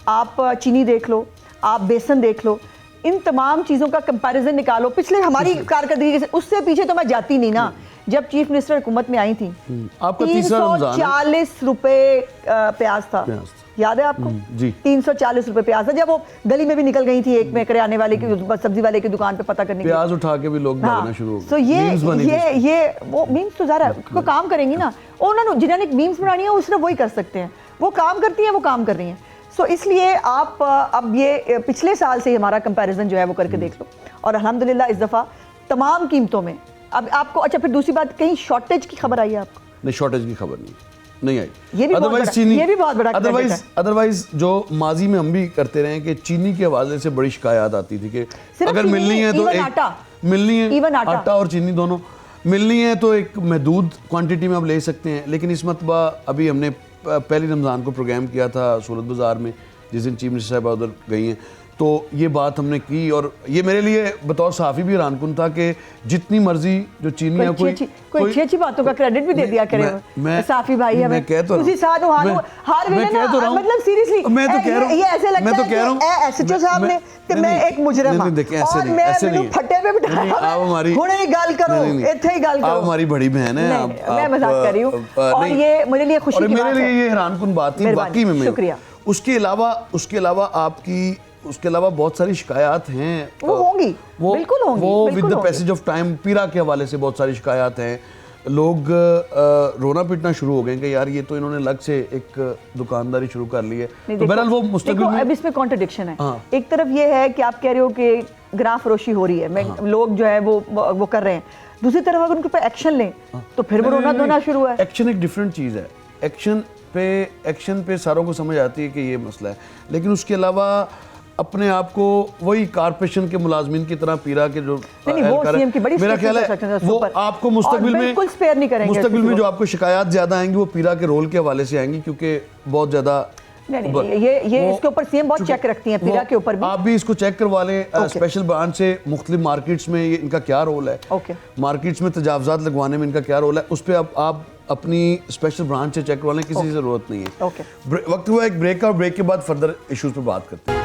[SPEAKER 2] आप चीनी देख लो, आप बेसन देख लो, इन तमाम चीज़ों का कंपैरिजन निकालो पिछले हमारी कारकर्दगी से। उससे पीछे तो मैं जाती नहीं ना। जब चीफ मिनिस्टर हुकूमत में आई थी,
[SPEAKER 1] आपका तीसरा रमजान है।
[SPEAKER 2] 340 रुपए प्याज था, याद है आपको?
[SPEAKER 1] जी।
[SPEAKER 2] 340 रुपए प्याज था, जब वो गली में भी निकल गई थी एक में किराने वाले की, सब्जी वाले की दुकान पे पता करने के लिए।
[SPEAKER 1] प्याज उठा के भी लोग भागना शुरू हो गए।
[SPEAKER 2] तो ये वो मीम्स तो ज़रा को काम करेंगी ना, उन्होंने जिन्होंने मीम्स बनानी है वो सिर्फ वही कर सकते हैं, वो काम करती हैं, वो काम कर रही हैं। सो इसलिए आप अब ये पिछले साल से हमारा कंपैरिजन जो है वो करके देख लो, और अल्हम्दुलिल्लाह इस दफ़ा तमाम कीमतों में अब आपको। अच्छा, फिर दूसरी बात, कहीं शॉर्टेज की खबर आई है आपको?
[SPEAKER 1] नहीं, शॉर्टेज की खबर नहीं आई।
[SPEAKER 2] ये भी बहुत
[SPEAKER 1] अदरवाइज
[SPEAKER 2] बड़ा-
[SPEAKER 1] चीनी,
[SPEAKER 2] ये भी बहुत बड़ा credit है।
[SPEAKER 1] अदरवाइज जो माजी में हम भी करते रहे हैं कि चीनी के हवाले से बड़ी शिकायत आती थी कि
[SPEAKER 2] सिर्फ
[SPEAKER 1] अगर
[SPEAKER 2] चीनी
[SPEAKER 1] मिलनी
[SPEAKER 2] नहीं,
[SPEAKER 1] है तो
[SPEAKER 2] even
[SPEAKER 1] एक
[SPEAKER 2] आटा।
[SPEAKER 1] मिलनी है,
[SPEAKER 2] even आटा।
[SPEAKER 1] और चीनी दोनों मिलनी है तो एक महदूद क्वांटिटी में आप ले सकते हैं। लेकिन इस मरतबा अभी हमने पहली रमज़ान को प्रोग्राम किया था सूरत बाज़ार में, जिस दिन चीफ मिनिस्टर साहब उधर गई हैं, तो ये बात हमने की। और ये मेरे लिए बतौर सहाफ़ी भी हैरानकुन था कि जितनी मर्जी जो चीनी है
[SPEAKER 2] कोई अच्छी बातों का क्रेडिट भी दे दिया करे साफी भाई हमें।
[SPEAKER 1] मैं कह तो
[SPEAKER 2] उसी साथ हार वेले ना, मतलब सीरियसली
[SPEAKER 1] मैं तो कह रहा हूं,
[SPEAKER 2] ये ऐसे लगता
[SPEAKER 1] मैं तो
[SPEAKER 2] है
[SPEAKER 1] कह रहा हूं
[SPEAKER 2] एसएचओ साहब ने कि मैं एक मुजरिम हूं
[SPEAKER 1] देखिए ऐसे
[SPEAKER 2] और
[SPEAKER 1] नहीं,
[SPEAKER 2] मैं
[SPEAKER 1] ऐसे
[SPEAKER 2] मैंने
[SPEAKER 1] नहीं
[SPEAKER 2] फटे पे बिठाया।
[SPEAKER 1] आप हमारी
[SPEAKER 2] हुणे ही गाल करो, इत्थे ही गाल करो।
[SPEAKER 1] आप हमारी बड़ी बहन है।
[SPEAKER 2] मैं मजाक कर रही हूं और ये मेरे लिए खुशी की बात है।
[SPEAKER 1] मेरे लिए ये हैरानकुन बात थी वाकई में।
[SPEAKER 2] शुक्रिया।
[SPEAKER 1] उसके अलावा आपकी उसके अलावा बहुत सारी शिकायत हैं,
[SPEAKER 2] वो होंगी, बिल्कुल होंगी।
[SPEAKER 1] वो with the passage of time पीरा के हवाले से बहुत सारी शिकायत हैं। लोग रोना पिटना शुरू हो गए कि यार ये तो इन्होंने अलग से एक दुकानदारी शुरू कर ली है। तो बहरहाल वो मुस्तकिल में
[SPEAKER 2] अब इसमें कॉन्ट्रडिक्शन है। एक तरफ ये है कि आप कह रहे हो कि ग्राफ फरोशी हो रही है, लोग जो है वो कर रहे हैं। दूसरी तरफ अगर उनके ऊपर एक्शन लें तो फिर वो रोना धोना शुरू है।
[SPEAKER 1] एक्शन एक डिफरेंट चीज़ है। एक्शन पे सारों को समझ आती है कि ये मसला है, लेकिन उसके अलावा अपने आप को वही कारपोरेशन के मुलाजमीन की तरह पीरा के जो मेरा ख्याल है वो आपको मुस्तकबिल में जो आपको शिकायत ज़्यादा आएंगी वो पीरा के रोल के हवाले से आएंगी, क्योंकि बहुत ज़्यादा
[SPEAKER 2] ये इसके ऊपर सीएम बहुत चेक रखती हैं पीरा के ऊपर भी।
[SPEAKER 1] आप भी इसको चेक करवा लें स्पेशल ब्रांच से, मुख्तलिफ मार्केट्स में इनका क्या रोल है, मार्केट्स में तजावजात लगवाने में इनका क्या रोल है, उस पर आप अपनी स्पेशल ब्रांच से चेक करवा लें, किसी से ज़रूरत नहीं है। वक्त हुआ एक ब्रेक का, और ब्रेक के बाद फर्दर इश्यूज पर बात करते हैं।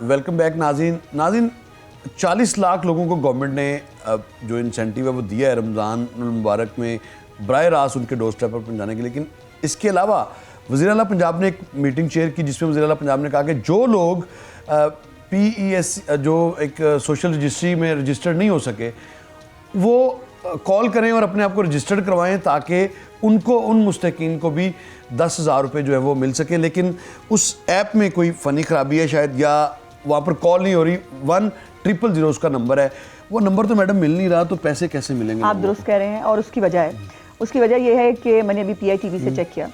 [SPEAKER 1] वेलकम बैक नाज़रीन 40 लाख लोगों को गवर्नमेंट ने जो इंसेंटिव है वो दिया है रमज़ान मुबारक में बराह रास्त उनके डोर स्टेप पर पहुँचाने के। लेकिन इसके अलावा वज़ीर आला पंजाब ने एक मीटिंग चेयर की जिसमें वज़ीर आला पंजाब ने कहा कि जो लोग PES जो एक सोशल रजिस्ट्री में रजिस्टर्ड नहीं हो सके वो कॉल करें और अपने आप को रजिस्टर्ड करवाएं, ताकि उनको उन मुस्तकीन को भी 10,000 रुपये जो है वो मिल सके। लेकिन उस ऐप में कोई फ़नी ख़राबी है शायद, या वहाँ पर कॉल नहीं हो रही। 1-000 उसका नंबर है, वो नंबर तो मैडम मिल नहीं रहा, तो पैसे कैसे मिलेंगे?
[SPEAKER 2] आप दुरुस्त कह रहे हैं, और उसकी वजह यह है कि मैंने अभी PITV से चेक किया।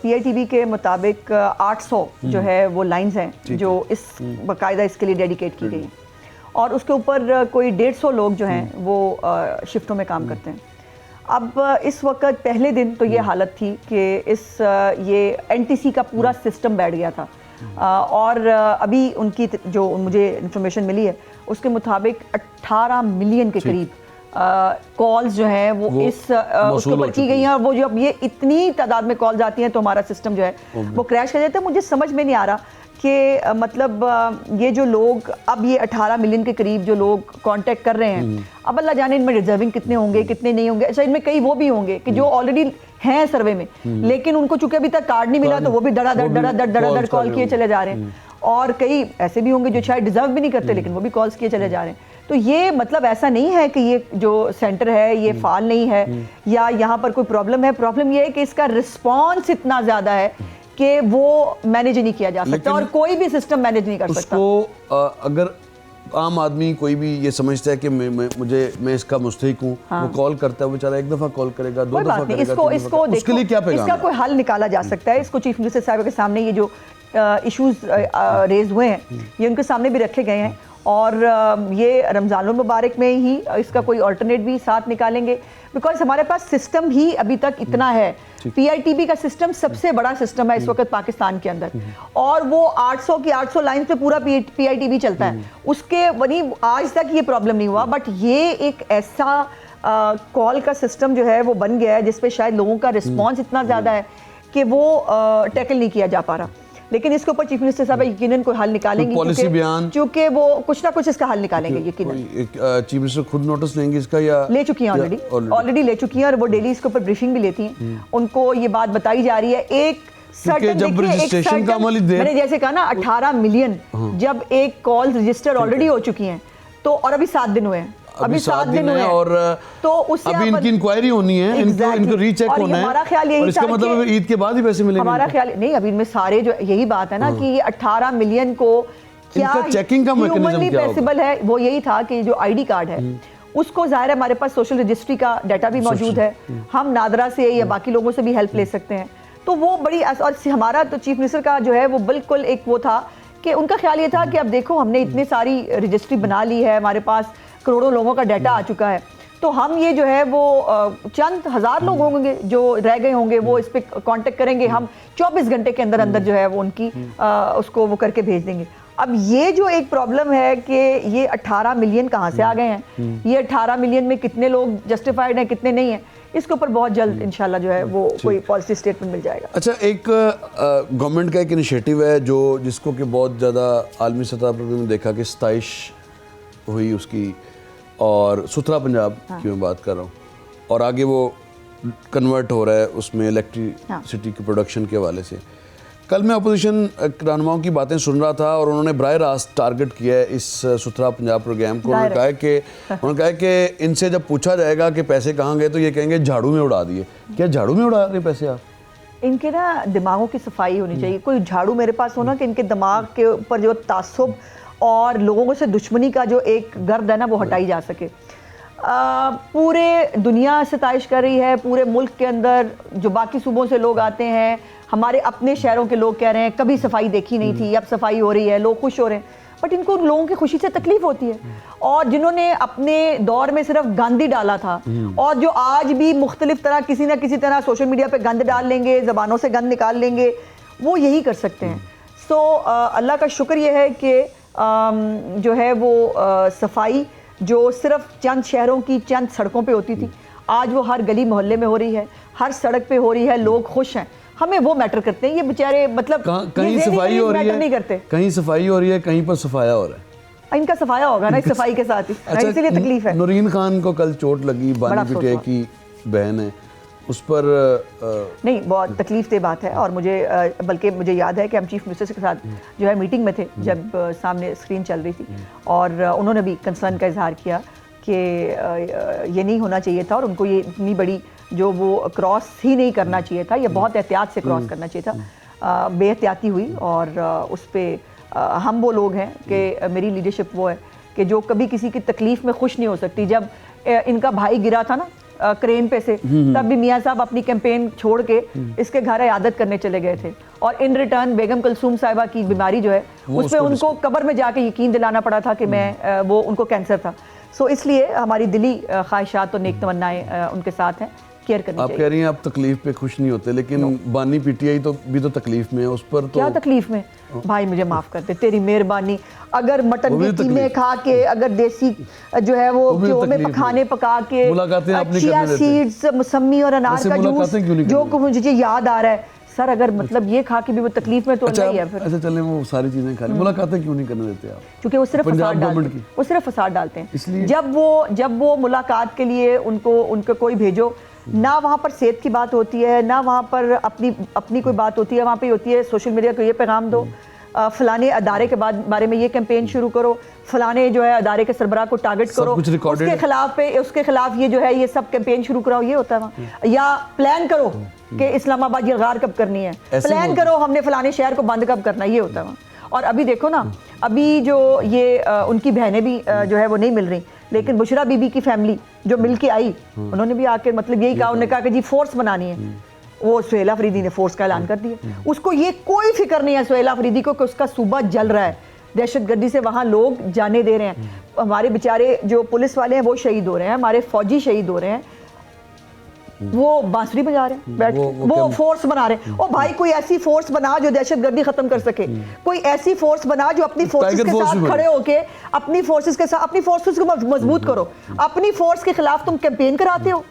[SPEAKER 2] PITV के मुताबिक 800 जो है वो लाइंस हैं जो इस बाकायदा इसके लिए डेडिकेट की गई हैं, और उसके ऊपर कोई 150 लोग जो हैं वो शिफ्टों में काम करते हैं। अब इस वक्त पहले दिन तो ये हालत थी कि ये NTC का पूरा सिस्टम बैठ गया था। और अभी उनकी जो मुझे इन्फॉर्मेशन मिली है उसके मुताबिक 18 मिलियन के करीब कॉल्स जो हैं वो इस उसके ऊपर की गई हैं, और वो जो अब ये इतनी तादाद में कॉल्स आती हैं तो हमारा सिस्टम जो है वो क्रैश कर जाता है। मुझे समझ में नहीं आ रहा कि मतलब ये जो लोग अब ये 18 मिलियन के करीब जो लोग कांटेक्ट कर रहे हैं, अब अल्लाह जाने इनमें डिजर्विंग कितने होंगे कितने नहीं होंगे। अच्छा, इनमें कई वो भी होंगे कि जो ऑलरेडी हैं सर्वे में, लेकिन उनको चूंकि अभी तक कार्ड नहीं मिला तो वो भी धड़ाधड़ कॉल किए चले जा रहे हैं, और कई ऐसे भी होंगे जो शायद डिजर्व भी नहीं करते लेकिन वो भी कॉल्स किए चले जा रहे हैं। तो ये मतलब ऐसा नहीं है कि ये जो सेंटर है ये फाल नहीं है या यहाँ पर कोई प्रॉब्लम है। प्रॉब्लम ये है कि इसका रिस्पॉन्स इतना ज़्यादा है कि वो मैनेज नहीं किया जा सकता और कोई भी सिस्टम मैनेज नहीं कर सकता।
[SPEAKER 1] उसको अगर आम आदमी कोई भी ये समझता है कि मैं इसका मुस्तहिक हूँ, वो कॉल करता है, वो बेचारा एक दफा कॉल करेगा, दो दफा करेगा,
[SPEAKER 2] इसको
[SPEAKER 1] उसके लिए क्या पैगाम
[SPEAKER 2] इसका कोई हल निकाला जा सकता है। इसको चीफ मिनिस्टर साहब के सामने ये जो इश्यूज रेज हुए हैं ये उनके सामने भी रखे गए हैं, और ये रमज़ानुल मुबारक में ही इसका कोई अल्टरनेट भी साथ निकालेंगे, बिकॉज हमारे पास सिस्टम ही अभी तक इतना है। पीआईटीबी का सिस्टम सबसे बड़ा सिस्टम है इस वक्त पाकिस्तान के अंदर, और वो 800 की 800 लाइन पे पूरा पीआईटीबी चलता है, उसके वही आज तक ये प्रॉब्लम नहीं हुआ। बट ये एक ऐसा कॉल का सिस्टम जो है वो बन गया है जिसपे शायद लोगों का रिस्पॉन्स इतना ज़्यादा है कि वो टैकल नहीं किया जा पा रहा। लेकिन इसके ऊपर चीफ मिनिस्टर साहब यकीनन कोई हल निकालेंगे,
[SPEAKER 1] पॉलिसी बयान,
[SPEAKER 2] क्योंकि वो कुछ ना कुछ इसका हल निकालेंगे यकीनन।
[SPEAKER 1] चीफ मिनिस्टर खुद नोटिस लेंगे इसका या ले
[SPEAKER 2] चुकी हैं ऑलरेडी ले चुकी हैं, और वो डेली इसके ऊपर ब्रीफिंग भी लेती हैं। उनको ये बात बताई जा रही है एक सर्टेन, मैंने जैसे कहा ना 18 मिलियन जब एक कॉल रजिस्टर ऑलरेडी हो चुकी हैं तो, और अभी 7 दिन हुए हैं, अभी 7 दिन हुए
[SPEAKER 1] और
[SPEAKER 2] तो उससे
[SPEAKER 1] अभी इनकी इंक्वायरी होनी है, इनको रीचेक होना है,
[SPEAKER 2] हमारा ख्याल यही
[SPEAKER 1] और इसका मतलब ईद के बाद ही पैसे मिलेंगे।
[SPEAKER 2] हमारा ख्याल नहीं, अभी इनमें सारे जो यही बात है ना कि ये 18 मिलियन को क्या
[SPEAKER 1] चेकिंग का मैकेनिज्म क्या
[SPEAKER 2] पॉसिबल है, वो यही था कि जो आईडी कार्ड है उसको ज़ाहिर है हमारे पास सोशल रजिस्ट्री का डाटा भी मौजूद है, हम नादरा से या बाकी लोगों से भी हेल्प ले सकते हैं। तो वो बड़ी, और हमारा तो चीफ मिनिस्टर का जो है वो बिल्कुल एक वो था कि उनका ख्याल ये था कि अब देखो हमने इतनी सारी रजिस्ट्री बना ली है, हमारे पास करोड़ों लोगों का डाटा आ चुका है, तो हम ये जो है वो चंद हज़ार लोग होंगे जो रह गए होंगे वो इस पर कांटेक्ट करेंगे, हम 24 घंटे के अंदर अंदर जो है वो उनकी उसको वो करके भेज देंगे। अब ये जो एक प्रॉब्लम है कि ये 18 मिलियन कहाँ से आ गए हैं, ये 18 मिलियन में कितने लोग जस्टिफाइड हैं कितने नहीं हैं, इसके ऊपर बहुत जल्द इंशाल्लाह जो है वो कोई पॉलिसी स्टेटमेंट मिल जाएगा।
[SPEAKER 1] अच्छा, एक गवर्नमेंट का एक इनिशिएटिव है जो जिसको कि बहुत ज़्यादा आलमी सतह पर भी देखा कि 27 हुई उसकी, और सुथरा पंजाब की मैं बात कर रहा हूँ, और आगे वो कन्वर्ट हो रहा है उसमें इलेक्ट्रिसिटी की प्रोडक्शन के हवाले से। कल मैं अपोजिशन रहनुमाओं की बातें सुन रहा था और उन्होंने बराह रास्त टारगेट किया है इस सुथरा पंजाब प्रोग्राम को। उन्होंने कहा कि इनसे जब पूछा जाएगा कि पैसे कहाँ गए तो ये कहेंगे झाड़ू में उड़ा दिए। क्या झाड़ू में उड़ा रहे पैसे आप?
[SPEAKER 2] इनके ना दिमागों की सफाई होनी चाहिए। कोई झाड़ू मेरे पास हो ना कि इनके दिमाग के ऊपर जो तासुब और लोगों से दुश्मनी का जो एक गर्द है ना वो हटाई जा सके। पूरे दुनिया सताइश कर रही है, पूरे मुल्क के अंदर जो बाकी सूबों से लोग आते हैं, हमारे अपने शहरों के लोग कह रहे हैं कभी सफाई देखी नहीं थी, अब सफाई हो रही है, लोग खुश हो रहे हैं, बट इनको लोगों की खुशी से तकलीफ होती है। और जिन्होंने अपने दौर में सिर्फ गंद ही डाला था और जो आज भी मुख्तलिफ तरह किसी ना किसी तरह सोशल मीडिया पे गंद डाल लेंगे, ज़बानों से गंद निकाल लेंगे, वो यही कर सकते हैं। सो अल्लाह का शुक्र ये है कि जो है वो सफाई जो सिर्फ चंद शहरों की चंद सड़कों पे होती थी, आज वो हर गली मोहल्ले में हो रही है, हर सड़क पे हो रही है, लोग खुश हैं। हमें वो मैटर करते हैं। ये बेचारे मतलब
[SPEAKER 1] कहीं सफाई हो रही है
[SPEAKER 2] नहीं करते,
[SPEAKER 1] कहीं सफाई हो रही है, कहीं पर सफाया हो रहा है।
[SPEAKER 2] इनका सफाया होगा ना इस सफाई के साथ ही। अच्छा, इसीलिए तकलीफ है।
[SPEAKER 1] नूरीन खान को कल चोट लगी, बानी पिटे की बहन है, उस पर
[SPEAKER 2] नहीं, बहुत तकलीफ दे बात है। और मुझे बल्कि मुझे याद है कि हम चीफ मिनिस्टर के साथ जो है मीटिंग में थे जब सामने स्क्रीन चल रही थी, और उन्होंने भी कंसर्न का इजहार किया कि ये नहीं होना चाहिए था और उनको ये इतनी बड़ी जो वो क्रॉस ही नहीं करना चाहिए था, ये बहुत एहतियात से क्रॉस करना चाहिए था। बेहतियाती हुई और उस पर हम वो लोग हैं कि मेरी लीडरशिप वो है कि जो कभी किसी की तकलीफ़ में खुश नहीं हो सकती। जब इनका भाई गिरा था ना क्रेन पे से, तब भी मियाँ साहब अपनी कैंपेन छोड़ के इसके घर इयादत करने चले गए थे, और इन रिटर्न बेगम कुलसूम साहिबा की बीमारी जो है उस पर उनको कब्र में जाके यकीन दिलाना पड़ा था कि मैं वो उनको कैंसर था। सो इसलिए हमारी दिली ख्वाहिशात और नेक तमन्नाएं उनके साथ हैं केयर करनी
[SPEAKER 1] आप
[SPEAKER 2] चाहिए।
[SPEAKER 1] कह रही हैं आप तकलीफ पे खुश नहीं होते, लेकिन बानी पीटीआई तो भी तो तकलीफ में है, उस पर तो
[SPEAKER 2] क्या तकलीफ में? भाई मुझे माफ कर दे, तेरी मेहरबानी। अगर मटन
[SPEAKER 1] वो भी
[SPEAKER 2] के
[SPEAKER 1] तो
[SPEAKER 2] कीमे
[SPEAKER 1] तकलीफ।
[SPEAKER 2] खा के, अगर देसी जो है वो
[SPEAKER 1] भी तो
[SPEAKER 2] घ्यो में
[SPEAKER 1] तकलीफ
[SPEAKER 2] पखाने
[SPEAKER 1] है।
[SPEAKER 2] पका के,
[SPEAKER 1] मुलाकातें आप नहीं
[SPEAKER 2] चिया
[SPEAKER 1] करने देते।
[SPEAKER 2] सीड्स, मौसमी और अनार
[SPEAKER 1] वैसे
[SPEAKER 2] का जूस,
[SPEAKER 1] मुलाकातें क्यों नहीं
[SPEAKER 2] जो
[SPEAKER 1] करने
[SPEAKER 2] को मुझे याद आ रहा है सर, अगर मतलब ये खा के भी वो तकलीफ में तो
[SPEAKER 1] अच्छा
[SPEAKER 2] अल्लाह ही है फिर।
[SPEAKER 1] अच्छा चलें, वो सारी चीजें खा ली, मुलाकातें क्यों नहीं करने देते आप?
[SPEAKER 2] क्योंकि वो सिर्फ
[SPEAKER 1] पंजाब
[SPEAKER 2] फसाद डालते
[SPEAKER 1] गवर्नमेंट
[SPEAKER 2] हैं,
[SPEAKER 1] की
[SPEAKER 2] वो सिर्फ फसाद डालते हैं।
[SPEAKER 1] इसलिए?
[SPEAKER 2] जब वो मुलाकात के लिए उनको कोई भेजो ना, वहाँ पर सेहत की बात होती है ना, वहाँ पर अपनी कोई बात होती है, वहाँ पे होती है सोशल मीडिया को ये पैगाम दो, फलाने अदारे के बारे में ये कैंपेन शुरू करो, फलाने जो है अदारे के सरबराह को टारगेट
[SPEAKER 1] सब
[SPEAKER 2] करो,
[SPEAKER 1] कुछ recorded
[SPEAKER 2] उसके खिलाफ ये जो है ये सब कैंपेन शुरू कराओ, ये होता है वहाँ। या प्लान करो कि इस्लामाबाद यलगार कब करनी है,
[SPEAKER 1] ऐसे
[SPEAKER 2] प्लान
[SPEAKER 1] बोलते
[SPEAKER 2] करो हमने फलाने शहर को बंद कब करना है, ये होता है वहाँ। और अभी देखो ना, अभी जो ये उनकी बहनें भी जो है वो नहीं मिल रही, लेकिन बुशरा बीबी की फैमिली जो मिल के आई, उन्होंने भी आके मतलब यही कहा, उन्होंने कहा कि जी फोर्स बनानी है। वो सुहेला फरीदी ने फोर्स का ऐलान कर दिया। उसको ये कोई फिक्र नहीं है सुहेला फरीदी को कि उसका सूबा जल रहा है, दहशतगर्दी से वहाँ लोग जाने दे रहे हैं, हमारे बेचारे जो पुलिस वाले हैं वो शहीद हो रहे हैं, हमारे फौजी शहीद हो रहे हैं, वो बांसुरी बजा रहे हैं बैठ के, वो फोर्स बना रहे हैं। ओ भाई, कोई ऐसी फोर्स बना जो दहशतगर्दी खत्म कर सके, कोई ऐसी फोर्स बना जो अपनी फोर्सेस के साथ खड़े होके अपनी फोर्सेस को मजबूत करो। अपनी फोर्स के खिलाफ तुम कैंपेन कराते हो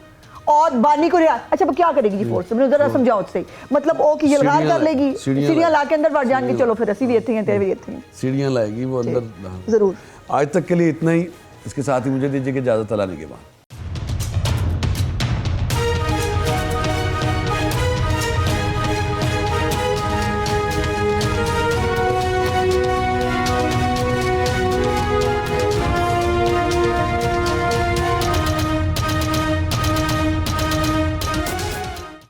[SPEAKER 2] और बानी को रिहा। अच्छा वो क्या करेगी जी फोर्स, मैंने जरा समझाओ सही, मतलब ओ की यलगार कर लेगी, सीढ़ियां ला के अंदर बढ़ जाएंगे, चलो फिर असी भी इतने हैं, तेरे भी इतने हैं,
[SPEAKER 1] सीढ़ियां लाएगी वो अंदर।
[SPEAKER 2] जरूर।
[SPEAKER 1] आज तक के लिए इतना ही, इसके साथ ही मुझे दीजिए कि इजाजत, अल्लाह ने के बाद।